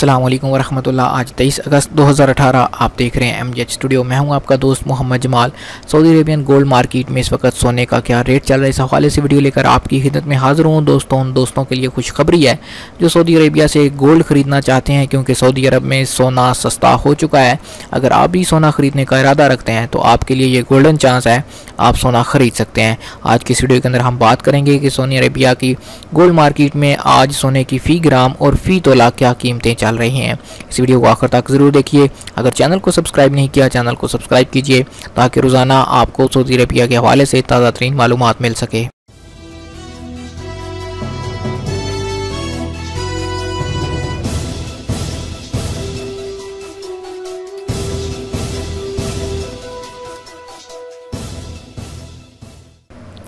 अस्सलाम वालेकुम वरहमतुल्लाह। आज 23 अगस्त 2018 आप देख रहे हैं एमजेएच स्टूडियो। मैं हूं आपका दोस्त Mohammad Jamal. Saudi Arabian gold market में इस वक्त सोने का क्या रेट चल रहा है, इस हवाले से वीडियो लेकर आपकी खिदमत में हाजिर हूं। दोस्तों के लिए खुशखबरी है जो सऊदी अरेबिया से गोल्ड ख़रीदना चाहते हैं, क्योंकि सऊदी अरब में सोना सस्ता हो चुका है। अगर आप भी सोना ख़रीदने का इरादा रखते हैं तो आपके लिए ये गोल्डन चांस है, आप सोना ख़रीद सकते हैं। आज की इस वीडियो के अंदर हम बात करेंगे कि सऊदी अरेबिया की गोल्ड मार्केट में आज सोने की फ़ी ग्राम और फ़ी तोला क्या कीमतें चल रही हैं। इस वीडियो को आखिर तक ज़रूर देखिए। अगर चैनल को सब्सक्राइब नहीं किया, चैनल को सब्सक्राइब कीजिए ताकि रोज़ाना आपको सऊदी अरेबिया के हवाले से ताज़ा तरीन मालूमात मिल सके।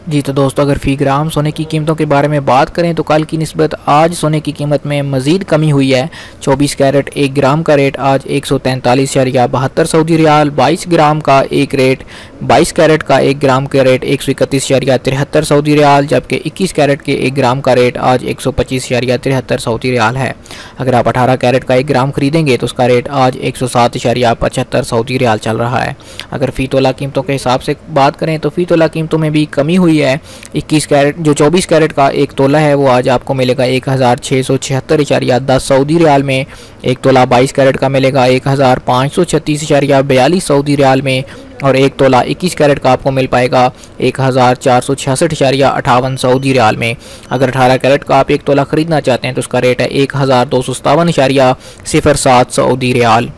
जी तो दोस्तों, अगर फ़ी ग्राम सोने की कीमतों के बारे में बात करें तो कल की निस्बत आज सोने की कीमत में मज़ीद कमी हुई है। 24 कैरेट 1 ग्राम का रेट आज 143.72 सऊदी रियाल, 22 ग्राम का एक रेट 22 कैरेट का 1 ग्राम का रेट 131.73 सऊदी रियाल, जबकि 21 कैरेट के 1 ग्राम का रेट आज 125.73 सऊदी रियाल है। अगर आप 18 कैरेट का 1 ग्राम खरीदेंगे तो उसका रेट आज 107.75 सऊदी रियाल चल रहा है। अगर फ़ी तोला कीमतों के हिसाब से बात करें तो फ़ी तोला कीमतों में भी कमी हुई है। 21 कैरेट जो 24 कैरेट का एक तोला है वो आज आपको मिलेगा 1676.10 सऊदी रियाल में। एक तोला 22 कैरेट का मिलेगा 1536.42 सऊदी रियाल में, और एक तोला 21 कैरेट का आपको मिल पाएगा 1466.58 सऊदी रियाल में। अगर 18 कैरेट का आप एक तोला ख़रीदना चाहते हैं तो उसका रेट है 1257.07 सऊदी रियाल।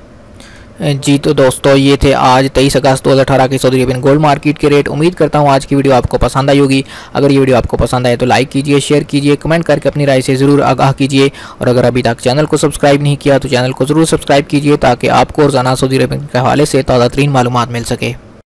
जी तो दोस्तों, ये थे आज 23 अगस्त 2018 के सऊदी अरेबियन गोल्ड मार्केट के रेट। उम्मीद करता हूँ आज की वीडियो आपको पसंद आई होगी। अगर ये वीडियो आपको पसंद आए तो लाइक कीजिए, शेयर कीजिए, कमेंट करके अपनी राय से ज़रूर आगाह कीजिए। और अगर अभी तक चैनल को सब्सक्राइब नहीं किया तो चैनल को ज़रूर सब्सक्राइब कीजिए ताकि आपको रोज़ाना सऊदी अरेबियन के हवाले से ताज़ा तरीन मालूमात मिल सके।